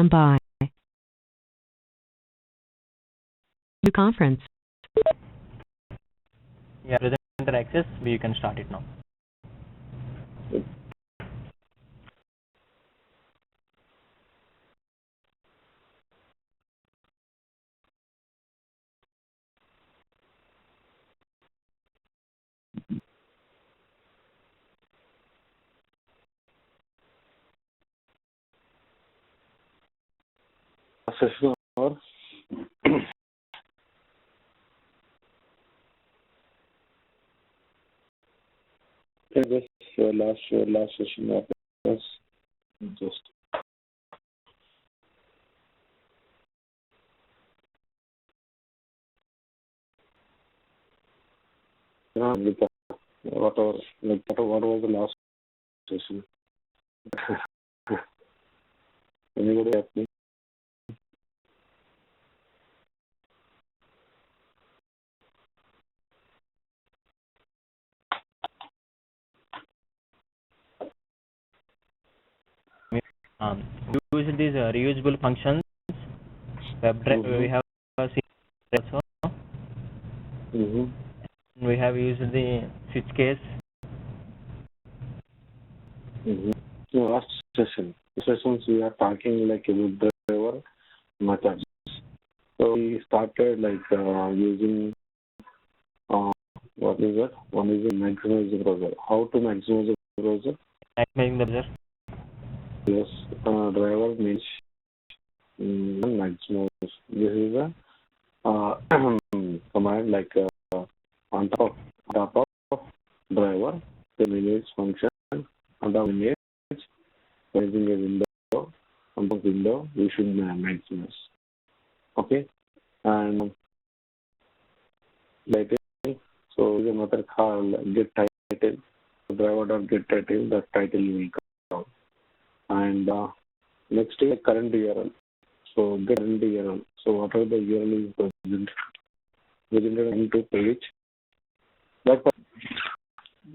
by. New conference. Yeah, presenter access, you can start it now. Session or this last session of this just with whatever like what was the last session? Anybody have me? Use these reusable functions. WebDriver, we have also. We have used the switch case. No, last sessions we are talking like a WebDriver methods. So we started like using what is it? One is the maximize the browser. How to maximize the browser? Maximizing the browser. Yes, driver means maximize. This is a command like on top of driver, the manage function, on the manage using a window, on the window we should maximize. Okay, and like so the method called get title, driver.get title, the title will come. And next is current URL. So get current URL. So whatever the URL is presented into page, that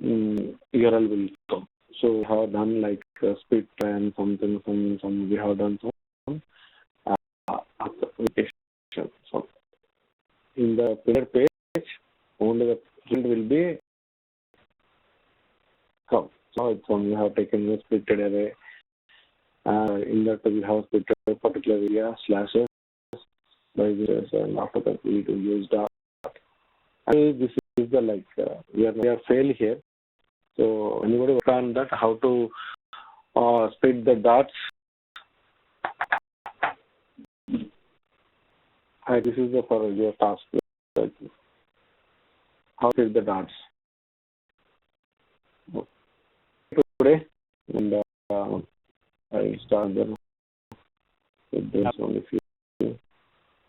URL will come. So we have done like split and something, some we have done some application. So in the printed page, only the print will be come. So it's when we have taken the splitted array. In that we have splitted a particular area slashes by this, and after that we need to use dot. And this is the like we are failed here. So anybody work on that? How to split the dots? This is the for your task. How to split the dots today, and I start there with this only few.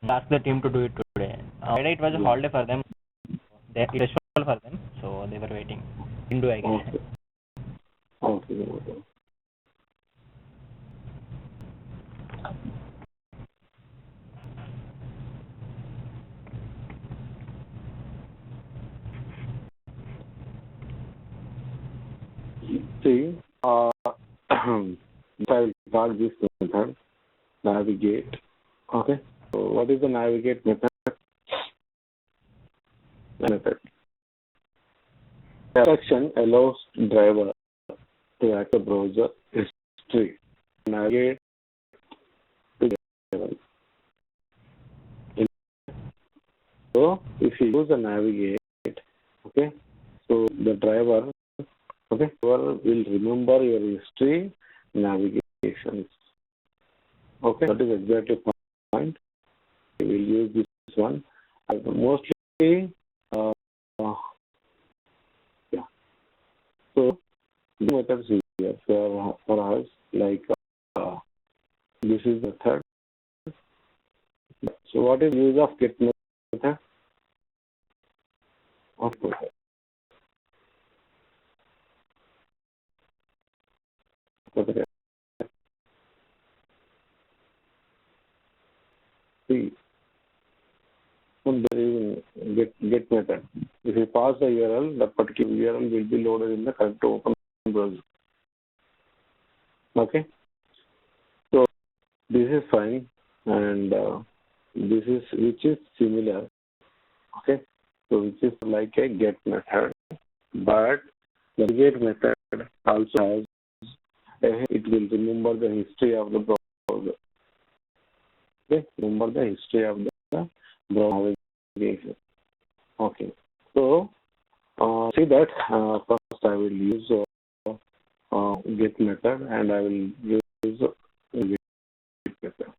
Ask the team to do it today. Friday it was a holiday for them. It was festival for them, so they were waiting. Didn't do, I guess. Okay. See, I will start this method, navigate. Okay. So what is the navigate method? Action allows driver to access browser history. Navigate to the level. So if you use a navigate, okay, so the driver, okay, will remember your history navigations. Okay, that is exactly the point. We will use this one. Mostly, yeah. So the methods here for us, like this is the third. So what is use of get method? Of course. See, from the get method. If you pass the URL, that particular URL will be loaded in the current open browser. Okay. So this is fine, and this is which is similar. Okay, so which is like a get method, but the get method also has it will remember the history of the browser. Okay, remember the history of the browser navigation. Okay, so see that first I will use get method, and I will use get method.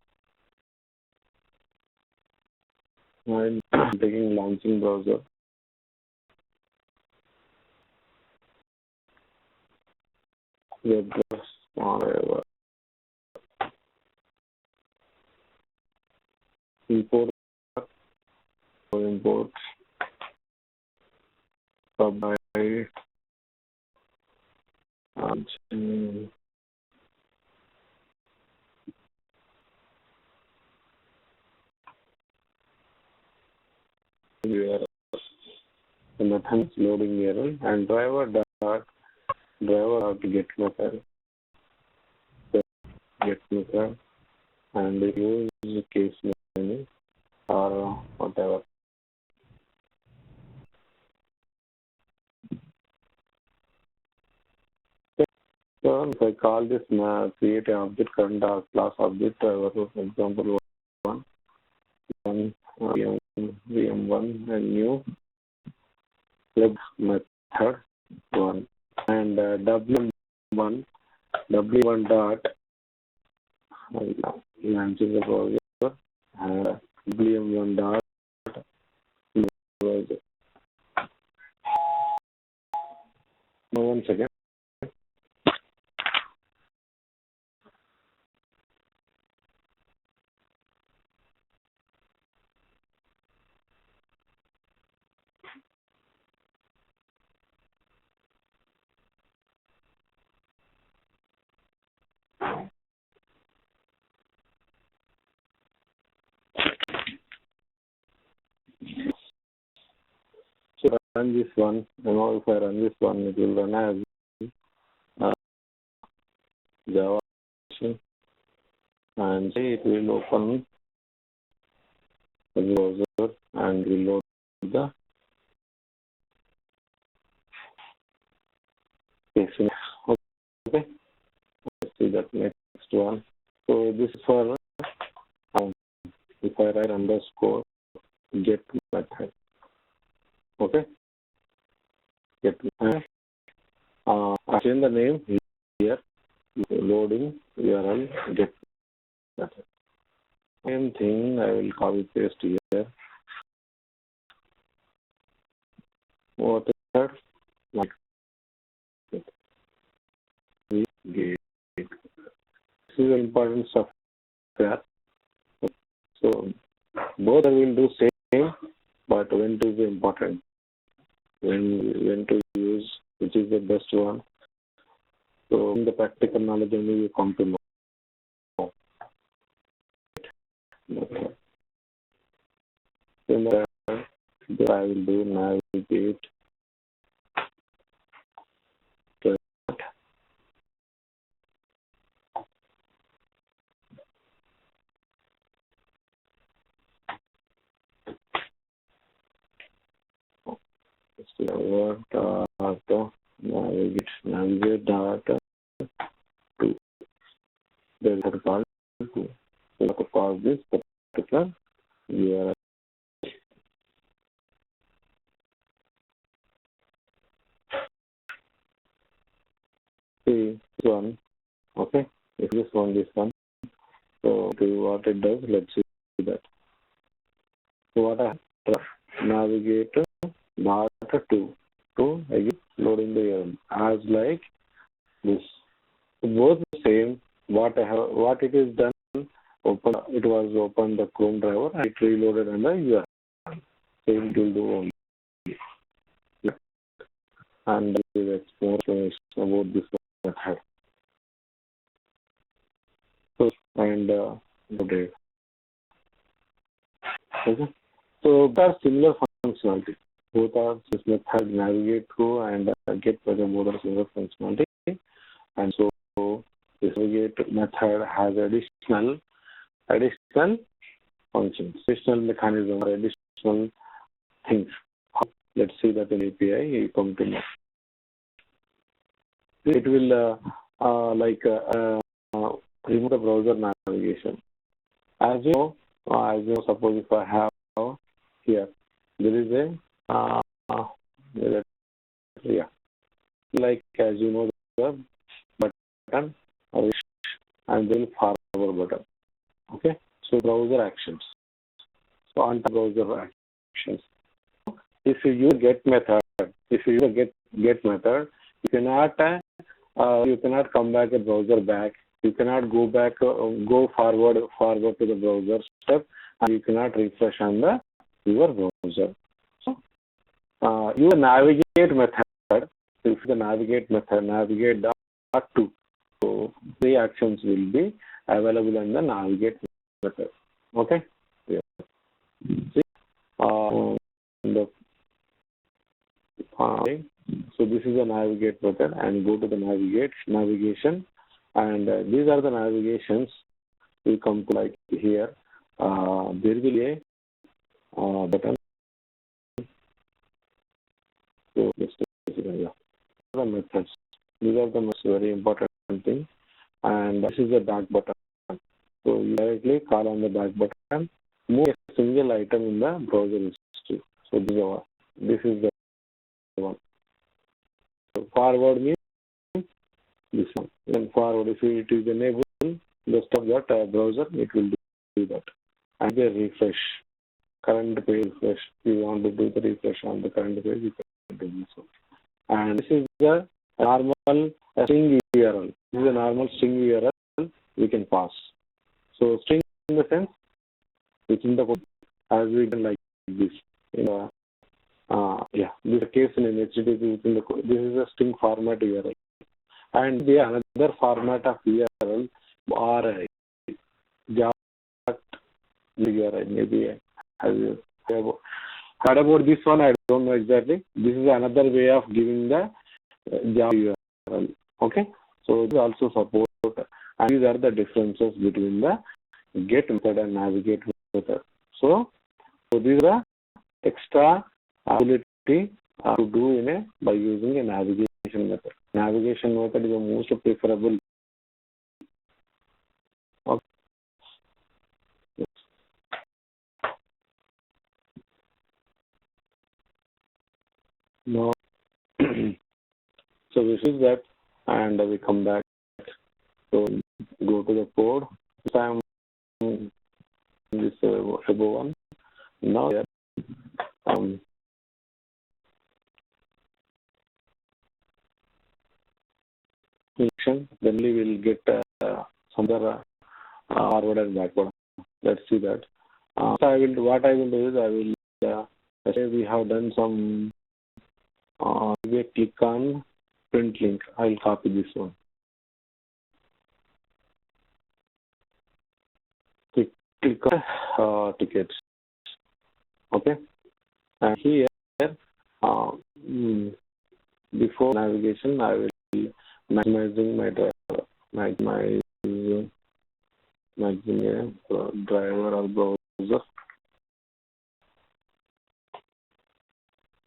I'm taking launching browser. WebDriver, whatever. Import provide and URL. The method is loading URL and driver dot get method and use case menu or whatever. So if I call this create an object current class object, for example one VM1 and new web method one and w1 dot launches the browser and w1 dot browser. Now 1 second. So run this one. Now if I run this one, it will run as Java, and it will open the browser and will load the case. Okay, let's see that next one. So this is for if I write underscore get method. Okay, get method. I change the name here. Loading URL get method. Same thing. I will copy paste here. What is that? Like get. This is important stuff there. So both I will do same, but when to be important, when to use, which is the best one. So in the practical knowledge only you come to know. Then I will do navigate. Navigate data to there is a call to call this particular URL. See this one, okay? If this one. So what it does, let's see that. So what I have navigate data to again loading the URL as like this. Both the same. What it is done. It was open the Chrome driver and it reloaded on the URL. Same it will do only. Yeah. And let's more information about this method. So and okay. So they are similar functionality. Both are this method navigate through and get both are similar functionality. And so this navigate method has additional additional functions, additional mechanism, or additional things. Let's see that in API you come to know. It will remove the browser navigation. As you know, suppose if I have here, there is a like as you know the button and then forward button. Okay, so browser actions. So on browser actions. If you use get method, get method, you cannot come back a browser back. You cannot go back, go forward to the browser step, and you cannot refresh on your browser. So, your navigate method. If the navigate method, navigate dot to, so the actions will be available in the navigate method. Okay. Yeah. See, so this is the navigate method, and go to the navigation, and these are the navigations. We come to like here. There will be a button. So this is the methods. These are the most very important thing, and this is the back button. So you directly call on the back button, move a single item in the browser history. So this is the one. So forward means this one. And forward, if it is enabled, the stuff that browser, it will do that. And the refresh, current page refresh. If you want to do the refresh on the current page, you can do this one. And this is the normal string URL. This is a normal string URL we can pass. So string in the sense within the code, as we can like this. This is a case in an HTTP within the code. This is a string format URL. And the another format of URL or Java URL. Maybe have you heard about this one? I don't know exactly. This is another way of giving the Java URL. Okay, so this also support, and these are the differences between the get method and navigate method. So these are extra ability to do by using a navigation method. Navigation method is the most preferable. Okay. Yes. Now, so we see that, and we come back. So go to the code. This time this above one. Now then we will get some other forward and backward. Let's see that. What I will do is I will say we have done some. We click on print link. I will copy this one. Click on tickets. Okay. And here before navigation, I will be maximizing my driver, maximizing driver or browser.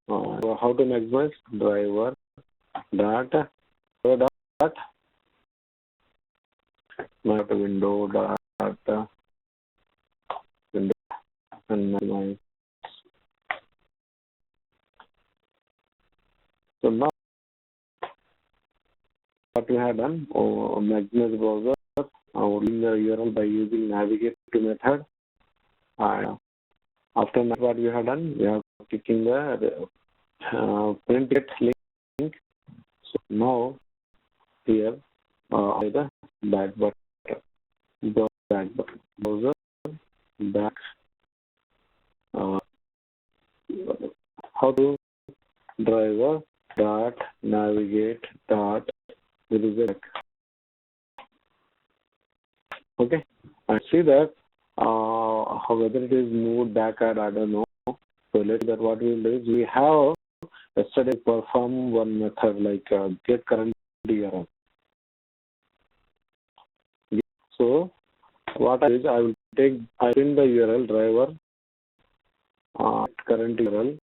How to maximize driver dot not window dot window and maximize. So now what we have done, maximize browser, in the URL by using navigate to method. And after that, what we have done, we have clicking the print text link. So now here the back button, browser back. How to driver dot navigate dot back. Okay, I see that whether it is moved back or I don't know. So let's that what we will do is we have yesterday perform one method like get current URL. So what I will I print the URL driver current URL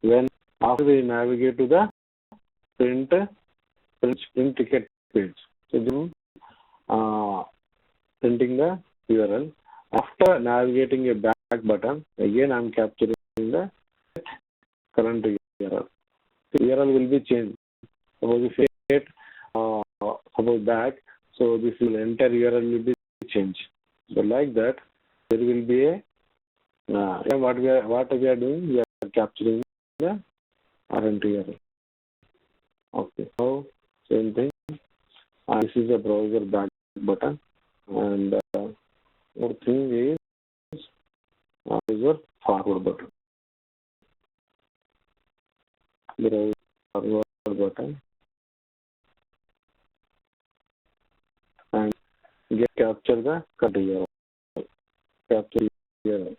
when after we navigate to the print ticket page. So then printing the URL. After navigating a back button, again I'm capturing the current URL. The URL will be changed. Suppose if you get suppose back, so this will entire URL will be changed. So like that, there will be a what we are doing, we are capturing the current URL. Okay, so same thing. This is a browser back button, and one thing is browser forward button. Browser forward button, and capture the current URL. Capture URL.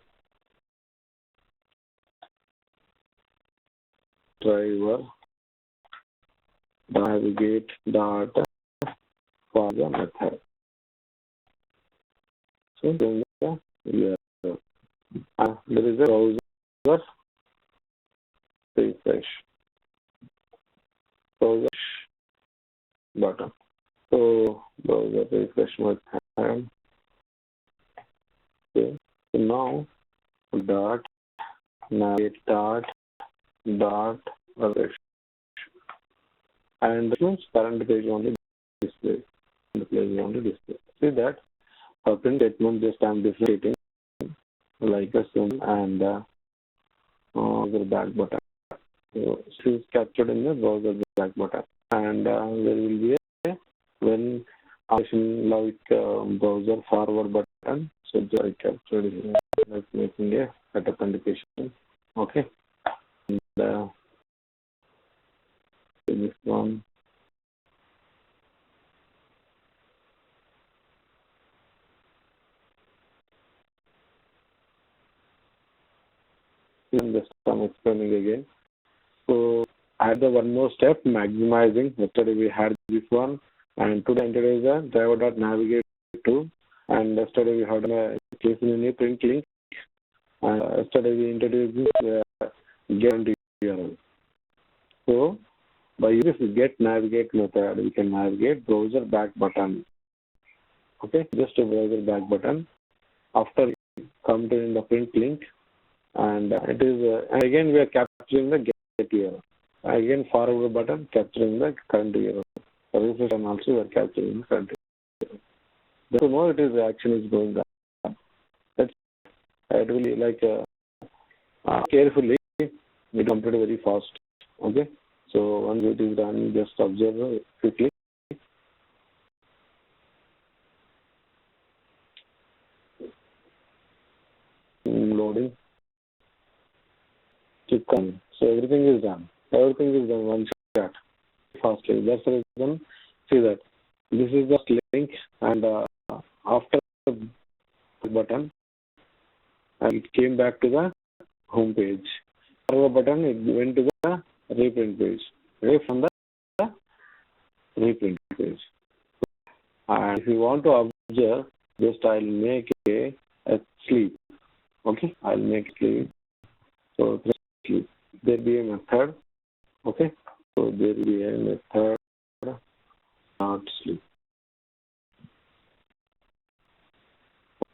Driver navigate dot for the method. So then the URL. There is a browser refresh. Browser button. So browser refresh method. Okay. So now dot navigate dot refresh. And this means current page only display. The page only display. See that print statement just I'm differentiating like a zoom and the back button. So it is captured in the browser back button, and there will be a when option like browser forward button. So just I captured it like making a setup authentication. Okay. And this one. Just I'm explaining again. So I had the one more step, maximizing. Yesterday we had this one, and today introduce the driver.navigate to, and yesterday we had a case in a print link, and yesterday we introduced this get URL. So by using this get navigate method, we can navigate browser back button. Okay, just a browser back button. After come to in the print link, and it is and again we are capturing the get URL. Again forward button capturing the current URL. Refresh and also we are capturing the current URL. So now it is the action is going on. That's it will like carefully we complete very fast. Okay. So once it is done, just observe quickly. Loading. Click on. So everything is done. Everything is done one shot. Fastly. That's the reason. See that this is the link, and after the button, and it came back to the home page. After the button, it went to the reprint page. Right from the reprint page. And if you want to observe, just I'll make a sleep. Okay, I'll make sleep. So sleep. There be a method. Okay, so there will be a method not sleep.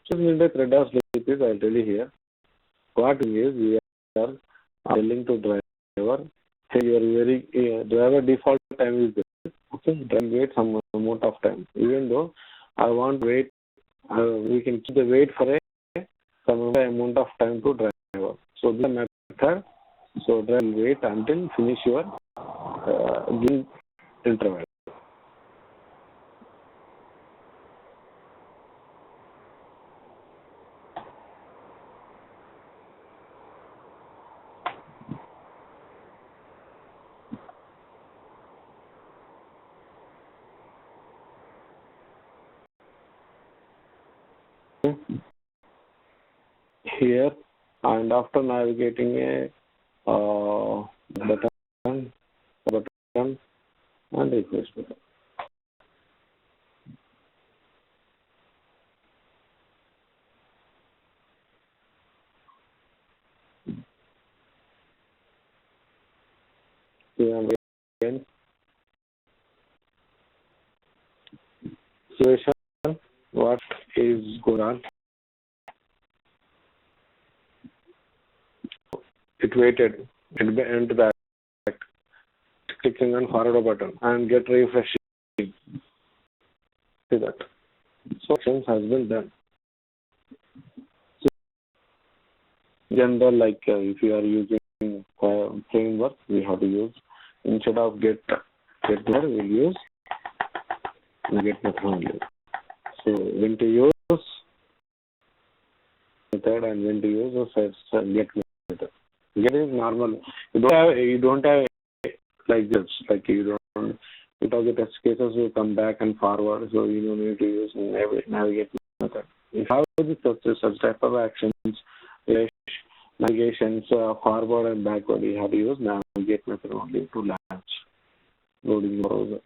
So in the thread of sleep is I'll tell you here. What is we are telling to driver, hey, your very driver default time is this. Okay, then wait some amount of time. Even though I want wait, we can keep the wait for a some amount of time to driver. So this method, so driver will wait until finish your give interval. Here, and after navigating a button and refresh button. Again, situation, what is going on? It waited. It went back, clicking on forward button and get refreshing. See that. So actions has been done. So, general, like if you are using framework, we have to use instead of get there, we'll use get method only. So when to use method and when to use get method. Get is normal. You don't have like this. Like you don't. Because the test cases will come back and forward, so you don't need to use navigate method. If you have such type of actions, navigations forward and backward, you have to use navigate method only to launch loading the browser.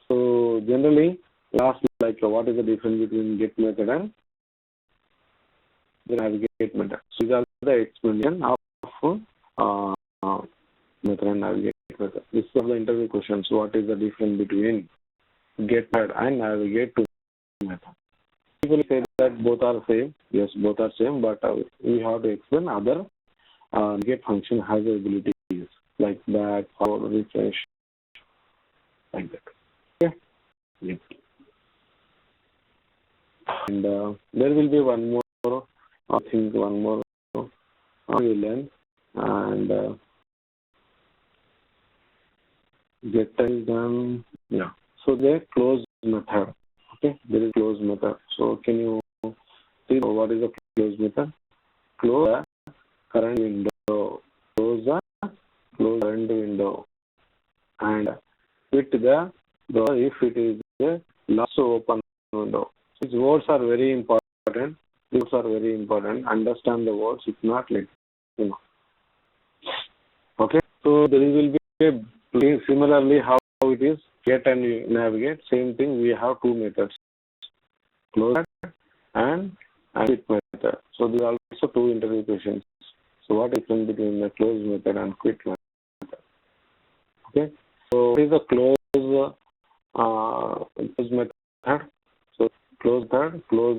So generally, last like what is the difference between get method and the navigate method? So these are the explanation of method and navigate method. This is the interview questions. What is the difference between get method and navigate to method? People say that both are same. Yes, both are same, but we have to explain other get function has abilities like back, forward, refresh, like that. Okay. Yep. And there will be one more. I think one more we learn and get is done. Yeah. So there close method. Okay. There is close method. So can you see what is the close method? Close the current window. Close the current window and quit the browser if it is the last open window. These words are very important. These are very important. Understand the words. If not, let you know. Okay. So there will be similarly how it is get and navigate. Same thing. We have two methods: close and quit method. So these are also two interview questions. So what is the difference between the close method and quit method? Okay. So what is the close method? So close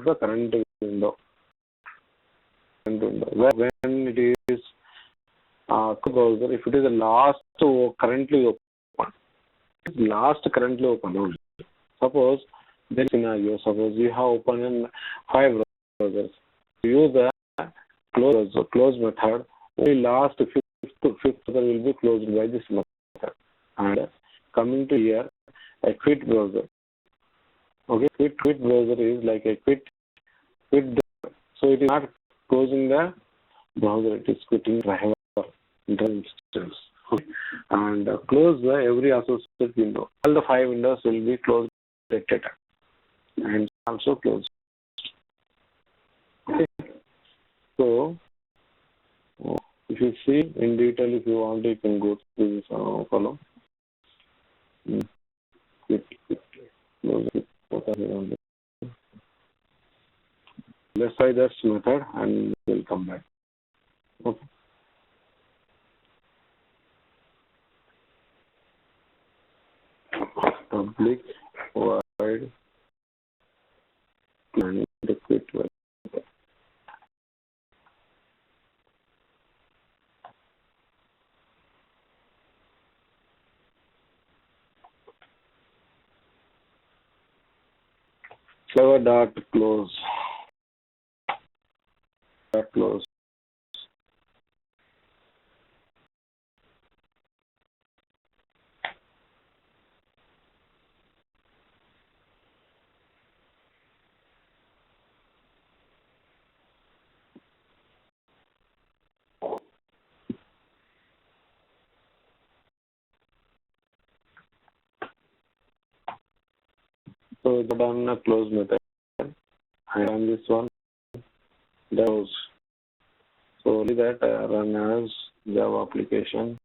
the current window. When it is browser, if it is the last currently open, suppose there is a scenario. Suppose you have opened 5 browsers. You use the close method. Only last fifth browser will be closed by this method. And coming to here, a quit browser. Okay, quit browser is like a quit. So it is not closing the browser, it is quitting driver instance. Okay. And close the every associated window. All the 5 windows will be closed at a time and also closed. Okay. So if you see in detail, if you want, you can go to this column. Quit. Close it. Let's try this method and we'll come back. Okay. Public void and the quit method. Close. Close. So it's done a close method and on this one close. So only that run as Java application.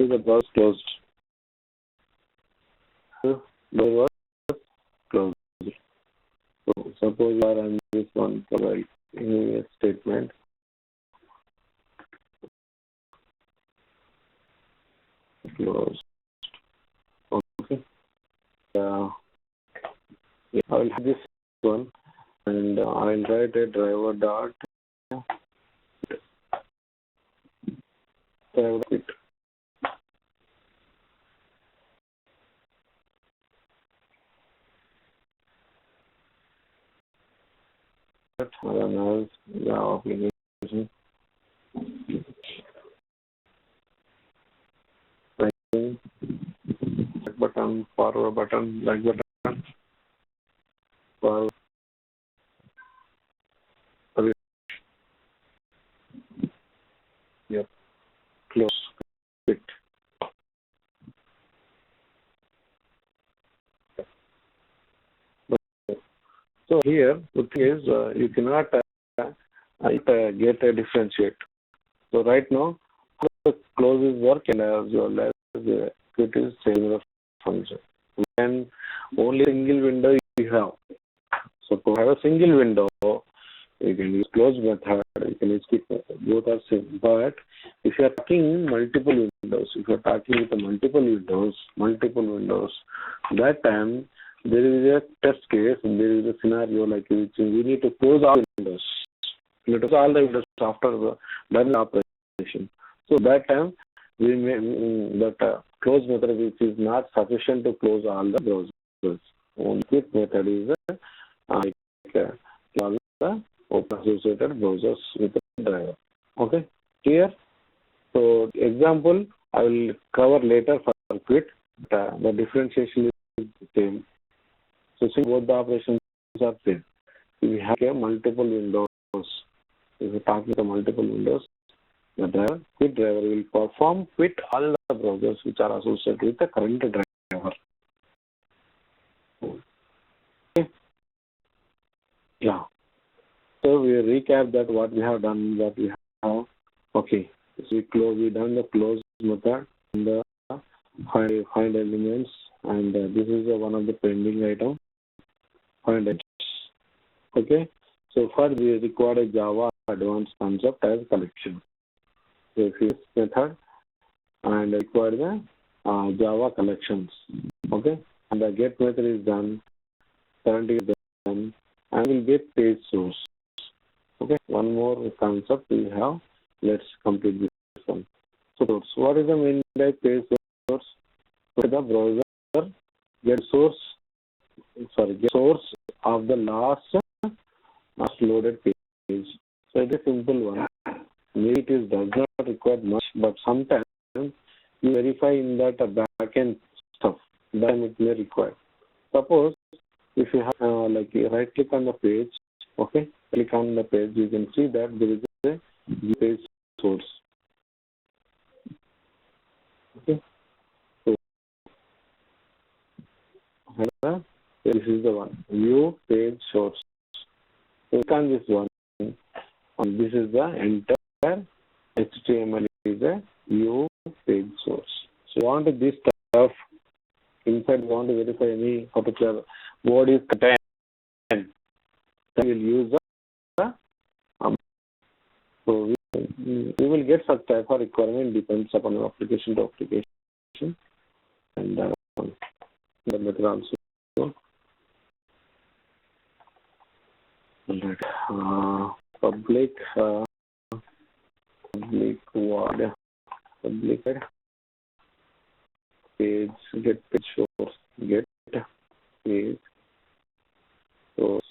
See the browser closed. So, browser closed. So suppose you are on this one provide a statement. Close. Okay. Yeah, I will have this one, and I will write a driver dot driver quit. Java application. Back button, forward button, back button, forward. Yep. Close. Quit. So here, the thing is, you cannot get a differentiate. So right now, the close is work and as well as quit is same function. And only single window you have. So to have a single window, you can use close method, you can use quit method. Both are same. But if you are talking multiple windows, if you are talking with multiple windows, that time there is a test case, there is a scenario like which we need to close all windows. We need to close all the windows after the done operation. So that time we may that close method which is not sufficient to close all the browsers. Only quit method is all the open associated browsers with the driver. Okay, clear? So example I will cover later for quit. The differentiation is the same. So see, both the operations are same. We have multiple windows. If you talk with the multiple windows, the driver, quit driver will perform quit all the browsers which are associated with the current driver. Okay. Yeah. So we recap that what we have done, what we have. Okay. So we done the close method and the find elements, and this is one of the pending item. Find it. Okay. So first we require a Java advanced concept as collection. So if use method and require the Java collections. Okay. And the get method is done, current is done, and we'll get page source. Okay. One more concept we have. Let's complete this one. So what is the main type page source? So the browser get source of the last loaded page. So it is simple one. Maybe it does not require much, but sometimes you verify in that backend stuff. Then it may require. Suppose if you have like right click on the page, okay, click on the page, you can see that there is a page source. Okay. So this is the one. View page source. Click on this one. And this is the entire HTML is a view page source. So you want this stuff inside, you want to verify any particular word is contained. Then we'll use the so we will get such type of requirement depends upon the application to application and the method also. Public word, public page, get page source, get page source.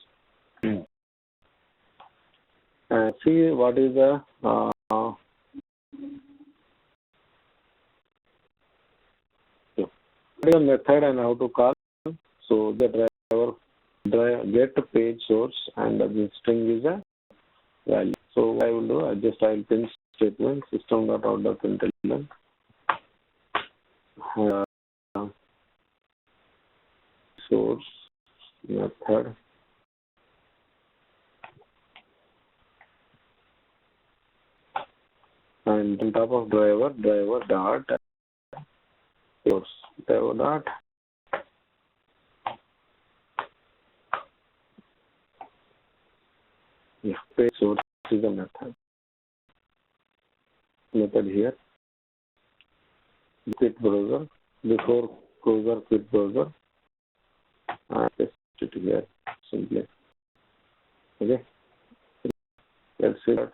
And see what is the method and how to call. So the driver get page source and the string is a value. So what I will do, I will print statement system.out.println source method and on top of driver dot source. Demo dot. Yeah, page source is the method. Method here. Quit browser. Before browser, quit browser. And paste it here simply. Okay. Let's see that.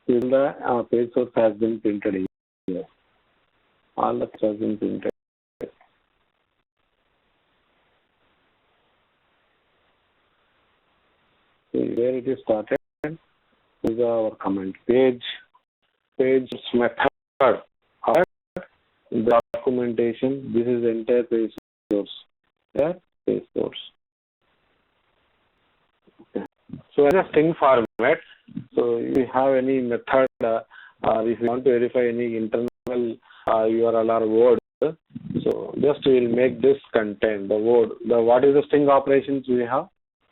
Till the page source has been printed here. All the has been printed. See where it is started is our comment page method. However, the documentation, this is entire page source. Yeah, page source. Okay. So as a string format, so if you have any method, if you want to verify any internal URL or word, so just we will make this contain the word. What is the string operations we have?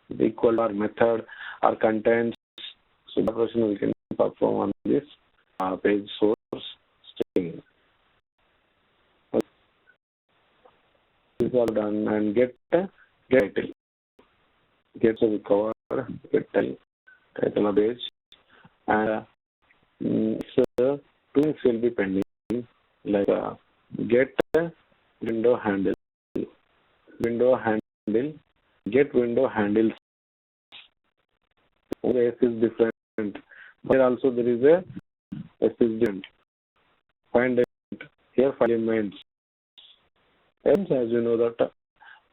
The equal or method or contents. So the operation we can perform on this page source string. This is all done and get title. Get so we cover get title of page and so two things will be pending like get window handle, get window handles. The S is different. Here also there is a S is different. Find it here file elements. As you know that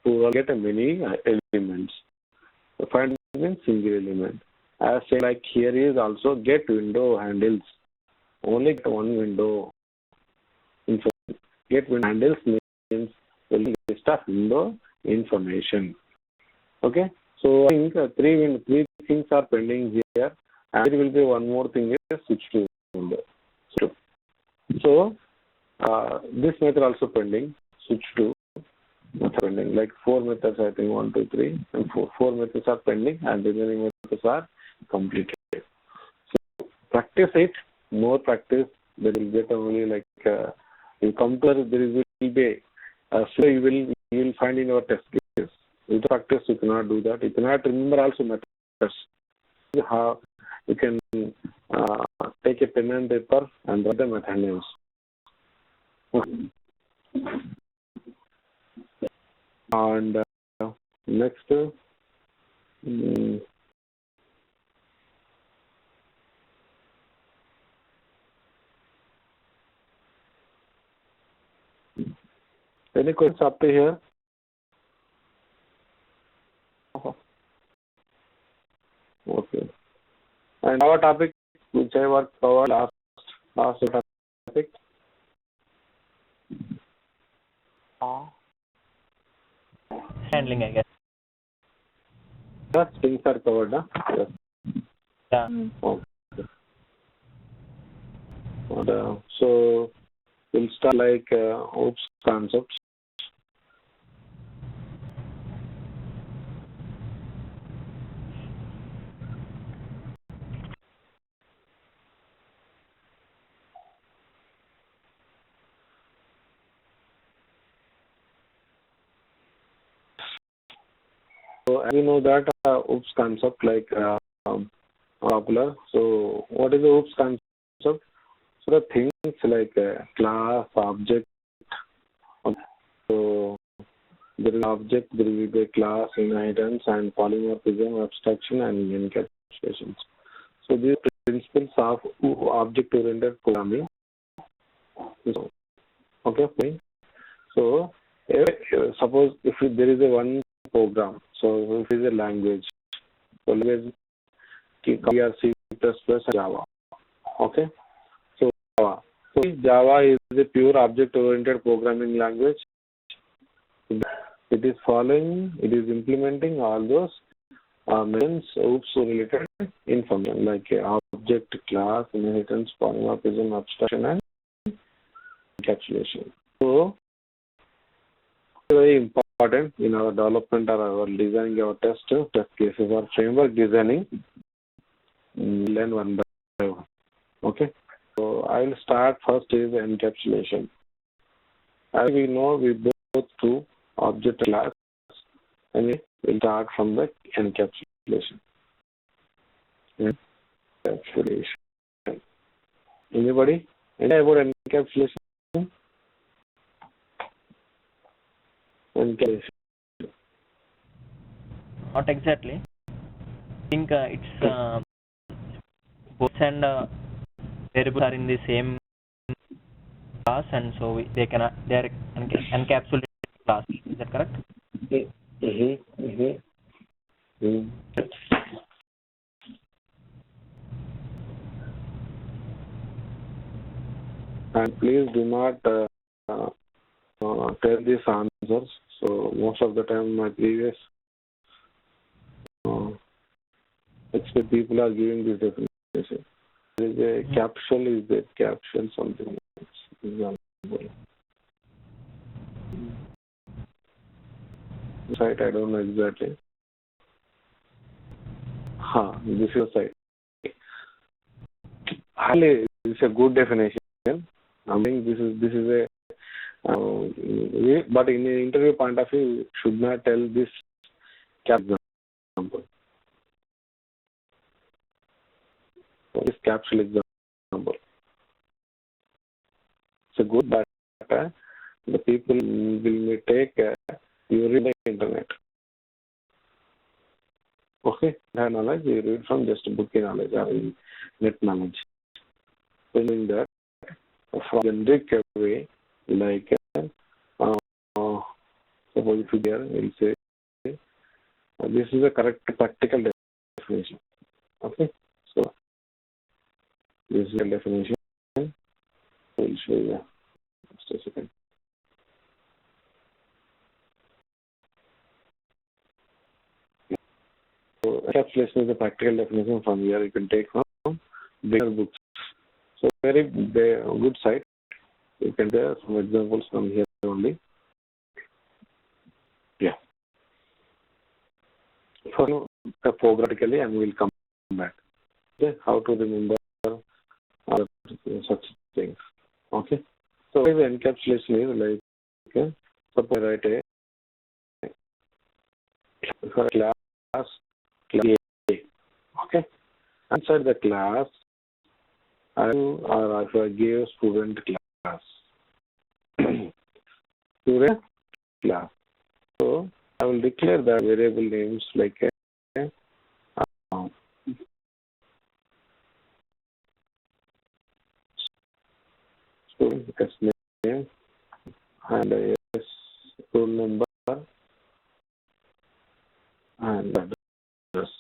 to get many elements. Find means single element. As say like here is also get window handles. Only get one window. Get window handles means list of window information. Okay. So I think three things are pending here, and there will be one more thing is switch to window. So this method also pending. Switch to method pending. Like 4 methods, I think 1, 2, 3, and four methods are pending, and the remaining methods are completed. So practice it. More practice. There will get only like you come to there will be so you will find in your test case. With practice, you cannot do that. You cannot remember also methods. You can take a pen and paper and write the method names. And next, any questions up to here? Okay. And our topic, which I was covered last topic. Handling, I guess. Yes, things are covered, huh? Yes. Yeah. Okay. And, so we'll start like OOPS concepts. So as you know that OOPS concept like popular. So what is the OOPS concept? So the things like class, object. Okay. So there is object, there will be a class, inheritance, and polymorphism, abstraction, and encapsulations. So these principles of object-oriented programming. Okay, fine. So suppose if there is a one program, so if it is a language, so language we are C++ and Java. Okay, so Java is a pure object-oriented programming language, It is following, it is implementing all those mentions OOPS related information like object, class, inheritance, polymorphism, abstraction, and encapsulation. So, very important in our development or our designing our test cases or framework designing. Learn one by one. Okay. So I will start first is encapsulation. As we know, we both do object class, and we will start from the encapsulation. Encapsulation. Anybody? Any about encapsulation? Encapsulation. Not exactly. I think it's both and variables are in the same class, and so they are encapsulated class. Is that correct? And please do not tell these answers. So most of the time, my previous expert people are giving this definition. There is a capsule, is that capsule something else? Example. Site, I don't know exactly. This is a site. Highly, this is a good definition. I think this is a but in an interview point of view, should not tell this capsule example. This capsule example. It's a good, but the people will take you read the internet. Okay, that knowledge you read from just book knowledge or net knowledge. Doing that from generic way, like suppose if here we'll say this is a correct practical definition. Okay, so this is the definition. We'll show you. Just a second. So encapsulation is a practical definition. From here you can take from bigger books. So very good site. You can take some examples from here only. Yeah. For programmatically, and we'll come back. Okay, how to remember such things. Okay. So the encapsulation is like, okay, suppose I write for a class A. Okay. Inside the class, I give student class. Student class. So I will declare the variable names like student name and roll number and address.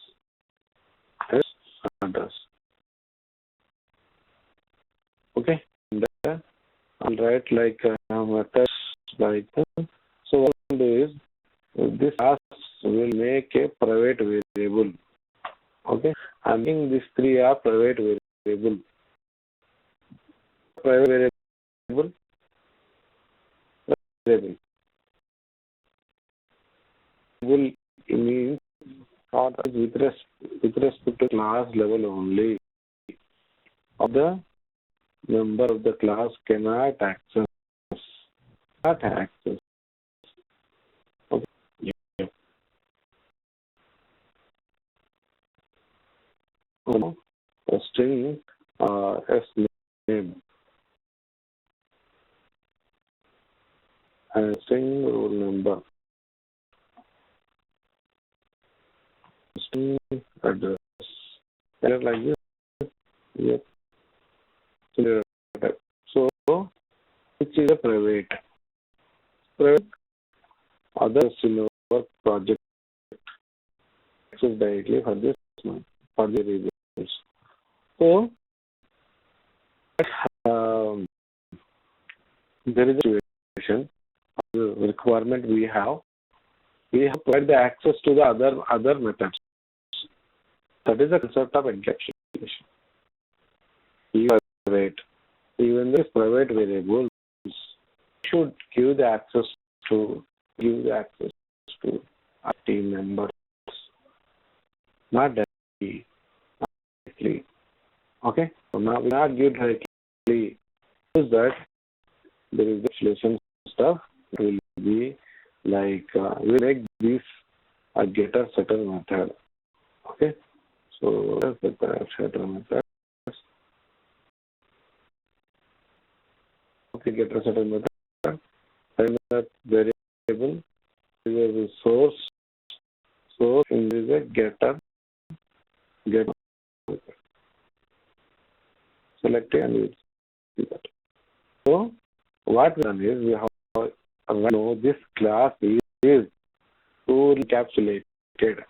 Address. Okay. And then I'll write like a test like so what I'll do is this class will make a private variable. Okay. I mean these three are private variable. Private variable. Variable means not with respect to class level only. Of the member of the class cannot access. Okay. Yeah. A string S name and string roll number. String address. Like this. Yep. So, which is a private. Private others in our project access directly for this for the variables. So, there is a situation requirement we have to provide the access to the other methods. That is the concept of encapsulation. Even this private variables should give the access to our team members, not directly. Okay, so now we not give directly. Is that there is the encapsulation stuff? It will be like we make this a getter setter method. Okay, so that's the setter method. Okay, getter setter method. And that variable is a source and is a getter select and we see that. So what we done is we have know this class is purely encapsulated.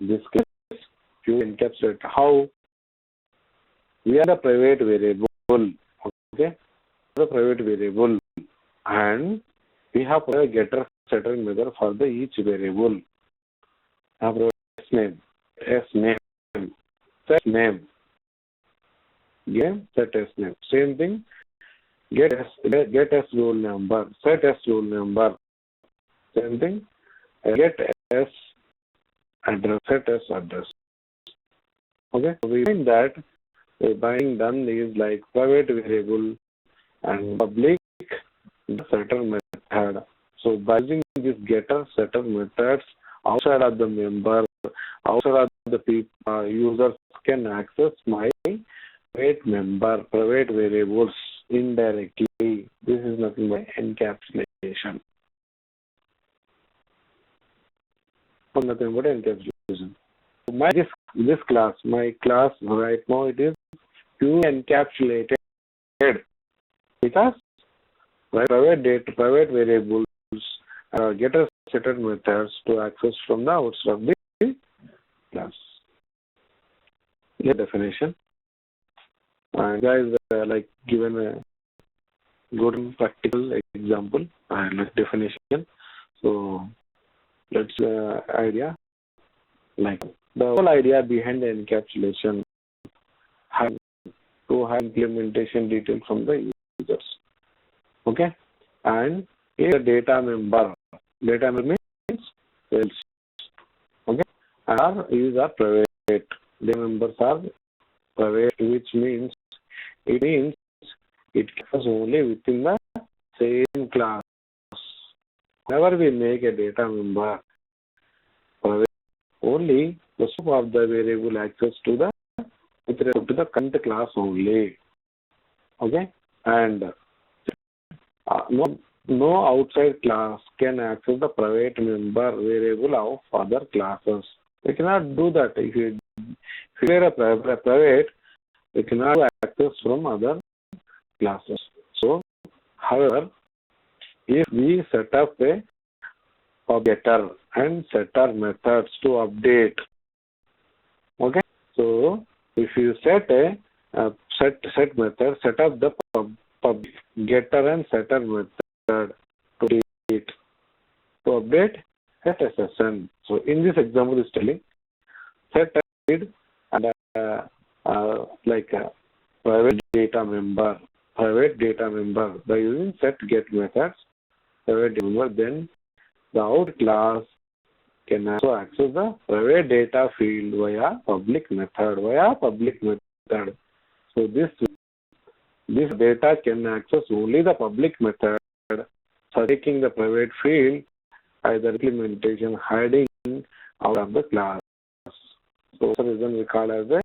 This class is purely encapsulated. How? We are the private variable. Okay, the private variable, and we have a getter setter method for the each variable. Have S name, set name. Set S name. Same thing. Get S roll number. Set S roll number. Same thing. Get S address. Set S address. Okay. So we find that the binding done is like private variable and public setter method. So by using this getter setter methods outside of the member, outside of the people, users can access my private member, private variables indirectly. This is nothing but encapsulation. Nothing but encapsulation. This class, my class right now, it is pure encapsulated because private variables getter setter methods to access from the outside of the class. The definition. And guys, like given a good practical example and like definition. So let's idea, like the whole idea behind the encapsulation to have implementation detail from the users. Okay, and here the data member means sales. Okay, and these are private. Data members are private, which means it occurs only within the same class. Whenever we make a data member private, only the scope of the variable access to the current class only. Okay, and no outside class can access the private member variable of other classes. We cannot do that. If you declare a private, we cannot access from other classes. So, however, if we set up a getter and setter methods to update, okay. So, if you set a set method, set up the getter and setter method to update set SSN. So in this example is telling set and like a private data member by using set get methods private data member, then the out class can also access the private data field via public method. So this data can access only the public method, so taking the private field, either implementation hiding out of the class. So the reason we call as a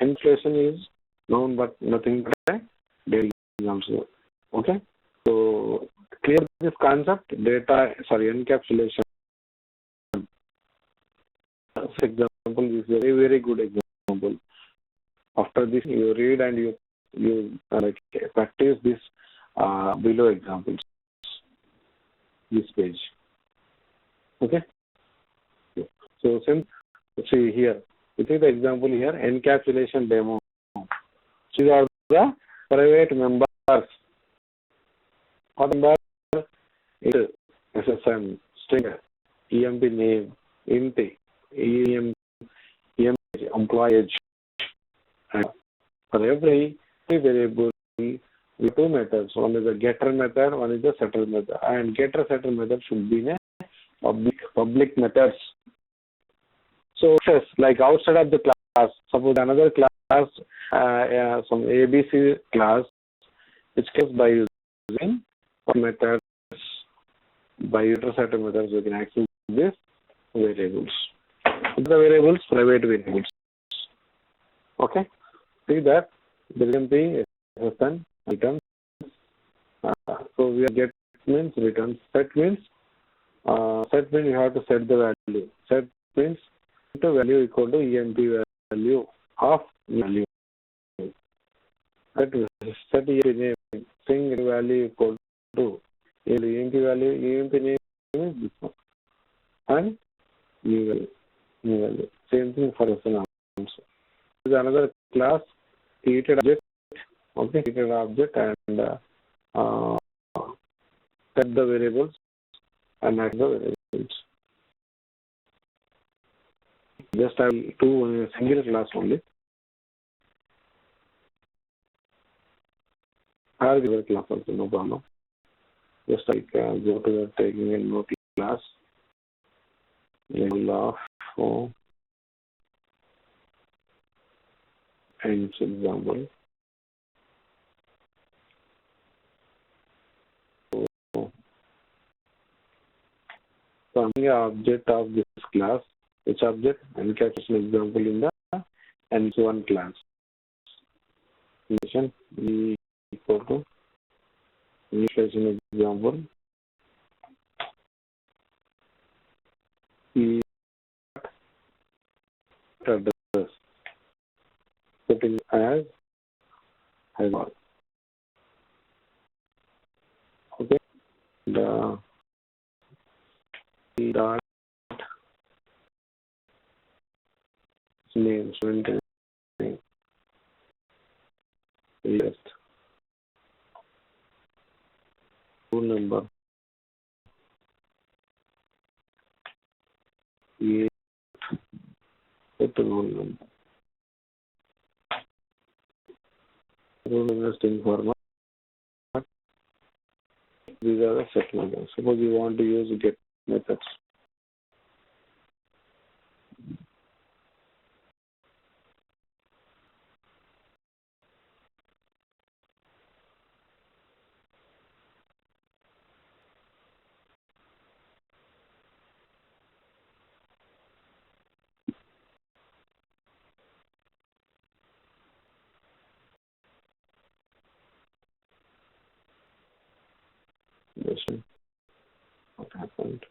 encapsulation is known but nothing but a data also. Okay. So clear this concept, encapsulation. This example is a very, very good example. After this, you read and you practice this below examples. This page. Okay. So since see here, you see the example here, encapsulation demo. These are the private members. What member? int, SSN, string, emp name, int, employee age. And for every variable, we have two methods. One is a getter method, one is a setter method. And getter setter method should be in a public methods. So like outside of the class, suppose another class, some ABC class, which comes by using methods, by getter setter methods, we can access these variables. The variables, private variables. Okay, see that there can be SSN return. So we are get means return. Set means you have to set the value. Set means the value equal to emp value of value. Set emp name, string value equal to emp value. Emp name is this one, and new value. Same thing for SN also. This is another class created object. Okay, created object and set the variables and add the variables. Just have two single class only. I have given class also, no problem. Just like go to the taking a no class. Label of and example. So I'm the object of this class. Which object? Encapsulation example in the N1 class. E equal to encapsulation example E address setting as hello. Okay. The dot name student name list roll number set roll number string format. These are the set methods. Suppose you want to use get methods. Listen, what happened?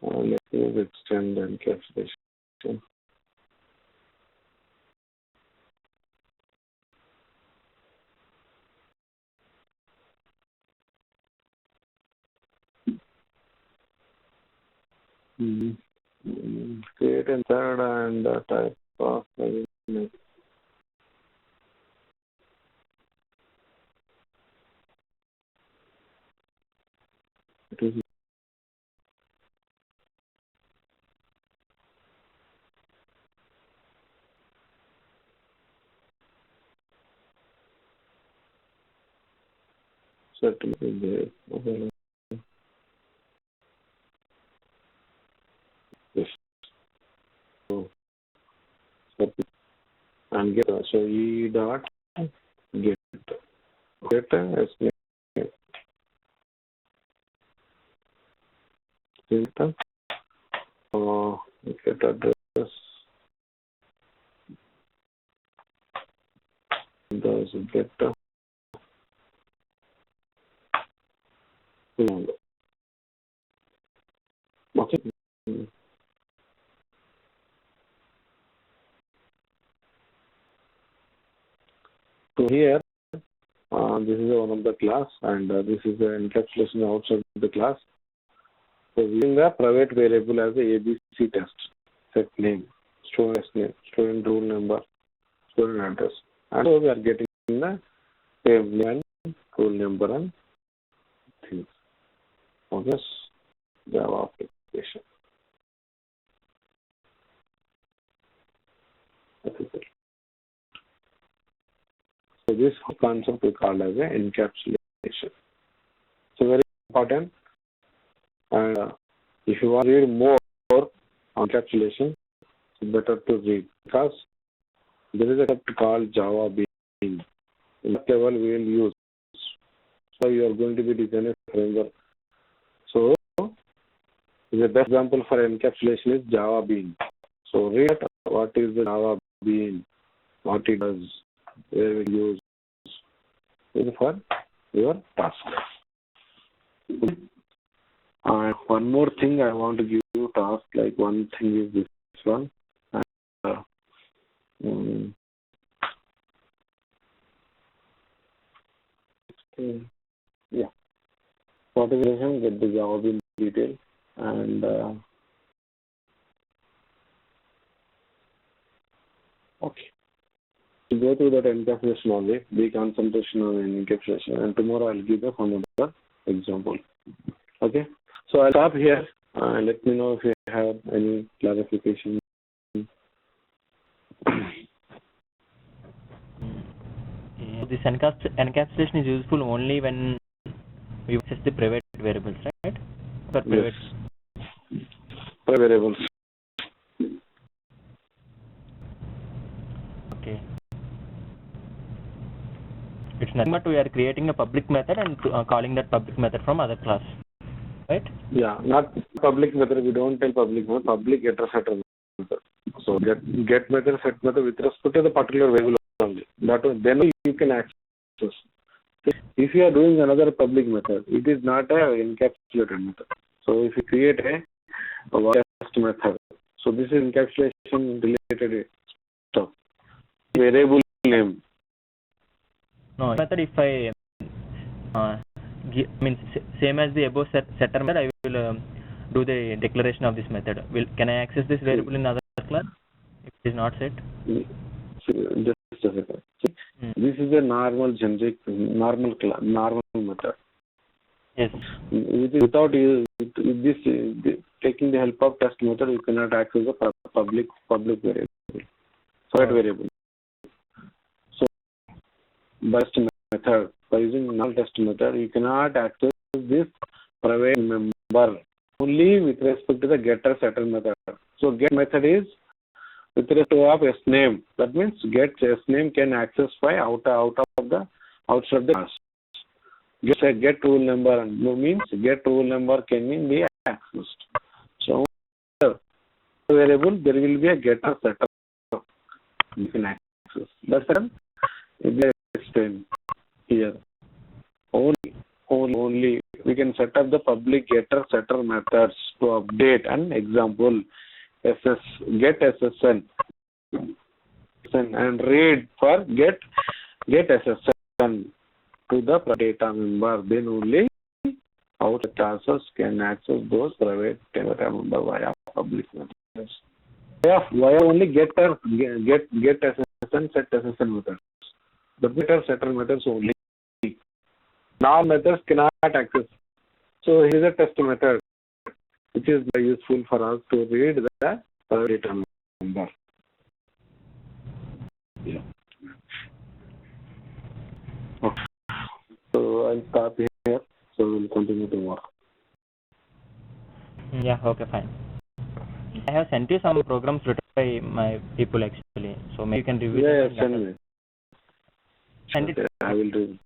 Let me extend the encapsulation. Create and third and type of it is certainly there. Yes. So and get so E dot get as system get address does get okay. So here this is one of the class and this is the encapsulation outside the class. So using the private variable as a ABC test, set name, student name, student roll number, student address, and so we are getting the same name and rule number and things. Okay, Java application. That is it. So this concept we call as an encapsulation. So very important. And if you want to read more on encapsulation, it's better to read because there is a concept called Java bean. In that level we will use. So you are going to be designing a framework. So the best example for encapsulation is Java bean. So read what is the Java bean, what it does, where we use it for your task. And one more thing I want to give you task, like one thing is this one. Yeah. Configuration, get the Java bean detail and okay. To go through that encapsulation only, be concentration on encapsulation, and tomorrow I'll give you some other example. Okay. So I'll stop here. Let me know if you have any clarification. This encapsulation is useful only when we access the private variables, right? For private. Yes. Private variables. Okay. It's nothing but we are creating a public method and calling that public method from other class, right? Yeah, not public method. We don't tell public method. Public getter setter method. So get method, set method with respect to the particular variable only. Then you can access. If you are doing another public method, it is not a encapsulated method. So if you create a test method, so this is encapsulation related stuff. Variable name. No, method if I same as the above setter method, I will do the declaration of this method. Can I access this variable in other class if it is not set? Just a second. This is a normal generic normal method. Yes. Without this taking the help of test method, you cannot access the public variable, private variable. So by test method, by using null test method, you cannot access this private member only with respect to the getter setter method. So get method is with respect to sname. That means get sname can access by outside the class. Get rule number means get rule number can be accessed. So variable there will be a getter setter you can access. That's it. Explain here. Only we can set up the public getter setter methods to update an example. Get SSN and read for get SSN to the data member. Then only outside classes can access those private data member via public methods. Via only get SSN, set SSN methods. The getter setter methods only. Now methods cannot access. So here is a test method which is very useful for us to read the data number. Yeah. Okay. So I'll stop here. So we'll continue tomorrow. Yeah. Okay. Fine. I have sent you some programs written by my people actually. So maybe you can review. Yeah. Send me. Send it. I will read.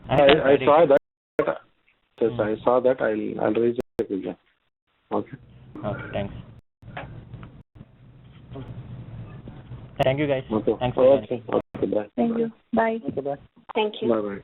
I saw that. Yes, I saw that. I'll raise it again. Okay. Okay. Thanks. Thank you, guys. Okay. Thanks for joining. Okay. Bye. Thank you. Bye. Okay, bye. Thank you. Bye.